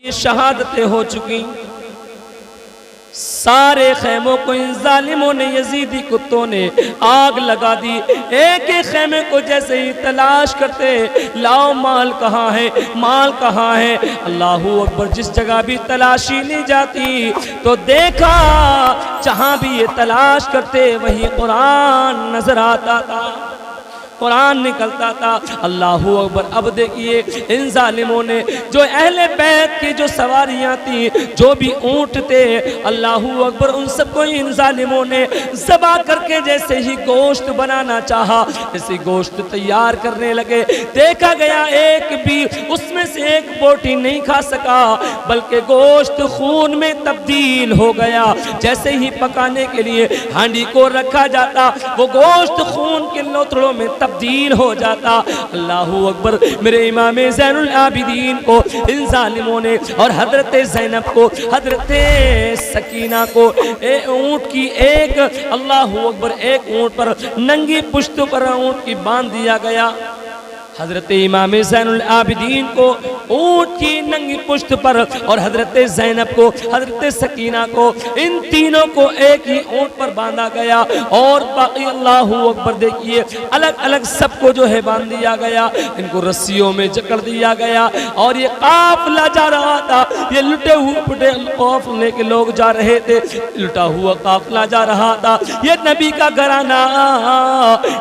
یہ شہادتیں ہو چکی، سارے خیموں کو ان ظالموں نے، یزیدی کتوں نے آگ لگا دی۔ ایک ایک خیمے کو جیسے ہی تلاش کرتے، لاؤ مال کہاں ہے، مال کہاں ہے۔ اللہ اکبر، جس جگہ بھی تلاشی لی جاتی تو دیکھا جہاں بھی یہ تلاش کرتے وہیں قرآن نظر آتا تھا، قرآن نکلتا تھا۔ اللہ اکبر، اب دیکھیے ان ظالموں نے جو اہل بیت کی جو سواریاں تھیں، جو بھی اونٹ تھے، اللہ اکبر، ان سب کو ان ظالموں نے ذبح کر کے جیسے ہی گوشت بنانا چاہا، جیسے گوشت تیار کرنے لگے، دیکھا گیا ایک بھی اس میں سے ایک بوٹی نہیں کھا سکا، بلکہ گوشت خون میں تبدیل ہو گیا۔ جیسے ہی پکانے کے لیے ہانڈی کو رکھا جاتا، وہ گوشت خون کے لوتھڑوں میں تبدیل ہو جاتا۔ اللہ اکبر، میرے امام زین العابدین کو ان ظالموں نے، اور حضرت زینب کو، حضرت سکینہ کو اونٹ کی ایک، اللہ اکبر، ایک اونٹ پر ننگی پشت پر اونٹ کی باندھ دیا گیا۔ حضرت امام زین العابدین کو اونٹ کی ننگی پشت پر، اور حضرت زینب کو، حضرت سکینہ کو، ان تینوں کو ایک ہی اونٹ پر باندھا گیا، اور باقی اللہ اکبر دیکھیے الگ الگ سب کو جو ہے باندھ دیا گیا، ان کو رسیوں میں جکڑ دیا گیا، اور یہ قافلہ جا رہا تھا، یہ لٹے ہوئے پٹے قافلے کے لوگ جا رہے تھے، لٹا ہوا قافلہ جا رہا تھا۔ یہ نبی کا گھرانہ،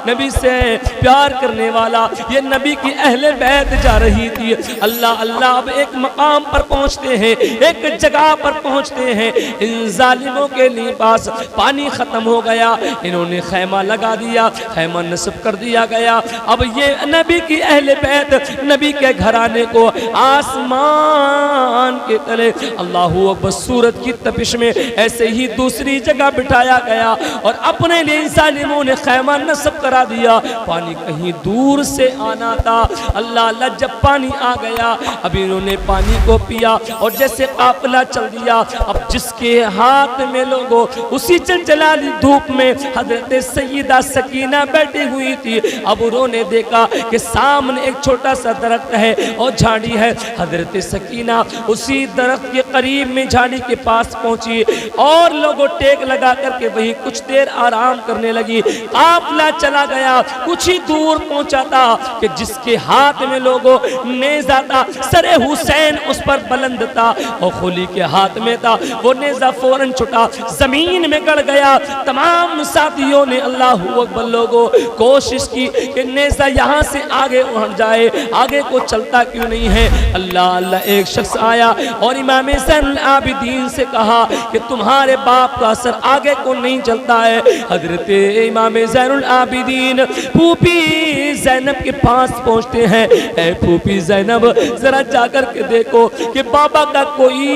نبی سے پیار کرنے والا، یہ نبی کی اہل بیت جا رہی تھی۔ اللہ اللہ، اب ایک مقام پر پہنچتے ہیں، ایک جگہ پر پہنچتے ہیں، ان ظالموں کے لیے پاس پانی ختم ہو گیا، انہوں نے خیمہ لگا دیا، خیمہ نصب کر دیا گیا۔ اب یہ نبی کی اہل بیت، نبی کے گھرانے کو آسمان کے تلے، اللہ اکبر، سورج کی تپش میں ایسے ہی دوسری جگہ بٹھایا گیا، اور اپنے لیے ظالموں نے خیمہ نصب کرا دیا۔ پانی کہیں دور سے آنا تھا، اللہ اللہ، جب پانی آ گیا، اب انہوں نے پانی کو پیا، اور جیسے قافلہ چل دیا، اب جس کے ہاتھ میں لوگوں، اسی چلچلالی دھوپ میں حضرت سیدہ سکینہ بیٹھی ہوئی تھی۔ اب انہوں نے دیکھا کہ سامنے ایک چھوٹا سا درخت ہے اور جھاڑی ہے، حضرت سکینہ اسی درخت کے قریب میں جھاڑی کے پاس پہنچی، اور لوگوں ٹیک لگا کر کے وہیں کچھ دیر آرام کرنے لگی۔ قافلہ چلا گیا، کچھ ہی دور پہنچا تھا کہ جس کے ہاتھ میں لوگوں نیزہ تھا، سر حسین اس پر بلند تھا، اور خلی کے ہاتھ میں تھا، وہ نیزہ فوراً چھٹا، زمین میں گڑ گیا۔ تمام ساتھیوں نے اللہ اکبر لوگوں کوشش کی کہ نیزہ یہاں سے آگے اڑ جائے، آگے کو چلتا کیوں نہیں ہے۔ اللہ اللہ، ایک شخص آیا اور امام زین العابدین سے کہا کہ تمہارے باپ کا اثر آگے کو نہیں چلتا ہے۔ حضرت امام زین العابدین پھوپھی زینب کے پاس پہنچتے ہیں، اے پھوپھی زینب، ذرا جا کر کے دیکھو کہ بابا کا کوئی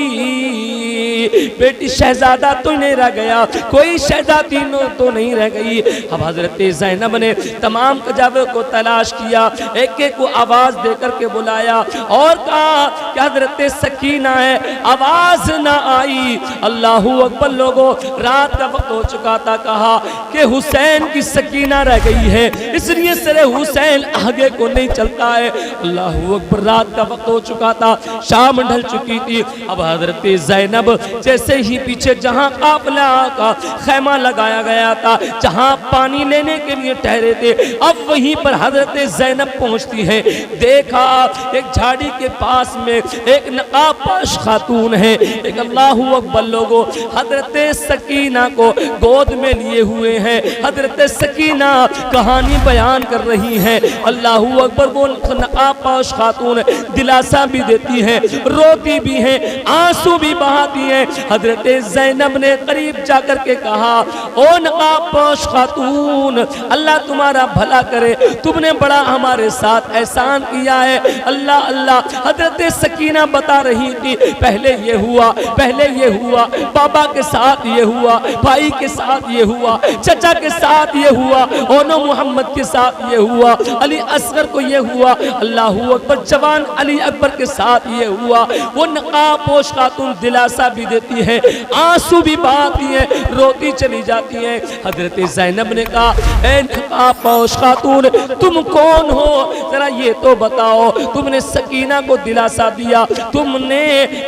بیٹی شہزادہ تو نہیں رہ گیا، کوئی شہزادی تو نہیں رہ گئی۔ اب حضرت زینب نے تمام کجاوے کو تلاش کیا، ایک ایک کو آواز دے کر کے بلایا، اور کہا کہ حضرت سکینہ ہے، آواز نہ آئی۔ اللہ اکبر لوگوں، رات کا وقت ہو چکا تھا، کہا کہ حسین کی سکینہ رہ گئی ہے، اس لیے سر حسین آگے کو نہیں چلتا ہے۔ اللہ اکبر، رات کا وقت ہو چکا تھا، شام ڈھل چکی تھی۔ اب حضرت زینب جیسے ہی پیچھے جہاں قافلہ کا خیمہ لگایا گیا تھا، جہاں پانی لینے کے لیے ٹھہرے تھے، اب وہیں پر حضرت زینب پہنچتی ہے۔ دیکھا ایک جھاڑی کے پاس میں ایک نقاب پوش خاتون ہے، ایک اللہ اکبر لوگوں حضرت سکینہ کو گود میں لیے ہوئے ہیں۔ حضرت سکینہ کہانی بیان کر رہی ہیں، اللہ اکبر، وہ نقاب پوش خاتون دلاسا بھی دیتی ہیں، روتی بھی ہیں، آنسو بھی بہاتی ہیں۔ حضرت زینب نے قریب جا کر کے کہا، او نقاب پوش خاتون، اللہ تمہارا بھلا کرے، تم نے بڑا ہمارے ساتھ احسان کیا ہے۔ اللہ اللہ، حضرت سکینہ بتا رہی تھی، پہلے یہ ہوا، پہلے یہ ہوا، بابا کے ساتھ یہ ہوا، بھائی کے ساتھ یہ ہوا، چچا کے ساتھ یہ ہوا، اونو محمد کے ساتھ یہ ہوا، علی اصغر کو یہ ہوا، اللہ اکبر، جوان علی اکبر کے ساتھ یہ ہوا۔ وہ نقاب پوش خاتون دلاسا دلاسا بھی دیتی ہے، آنسو بھی بہاتی ہے، روتی چلی جاتی ہے۔ حضرت زینب نے کہا اے نقاب پوش خاتون تم کون ہو؟ ذرا یہ تو بتاؤ، تم نے سکینہ کو دلاسا دیا، تم نے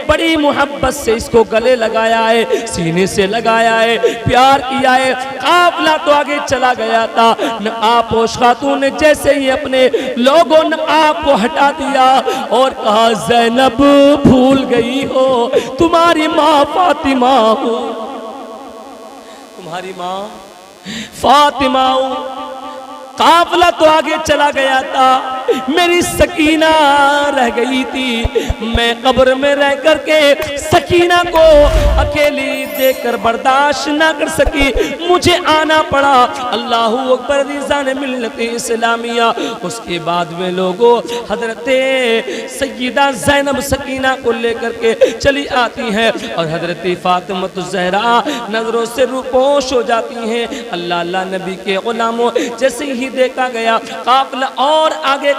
بڑی محبت سے اس کو گلے لگایا ہے، سینے سے لگایا ہے، پیار کیا ہے، قافلہ تو آگے چلا گیا تھا۔ نقاب پوش خاتون نے جیسے ہی اپنے لوگوں نقاب کو ہٹا دیا اور کہا زینب بھول گئی ہو تمہاری ماں فاطمہ ہو، تمہاری ماں فاطمہ ہو۔ قافلہ تو آگے چلا گیا تھا، میری سکینہ رہ گئی تھی، میں قبر میں رہ کر کے سکینہ کو اکیلی دیکھ کر برداشت نہ کر سکی، مجھے آنا پڑا۔ اللہ اکبر عزیزان ملت اسلامیہ۔ اس کے بعد میں لوگوں حضرت سیدہ زینب سکینہ کو لے کر کے چلی آتی ہیں اور حضرت فاطمہ الزہرا نظروں سے روپوش ہو جاتی ہیں۔ اللہ نبی کے غلاموں جیسے ہی دیکھا گیا قافلہ اور آگے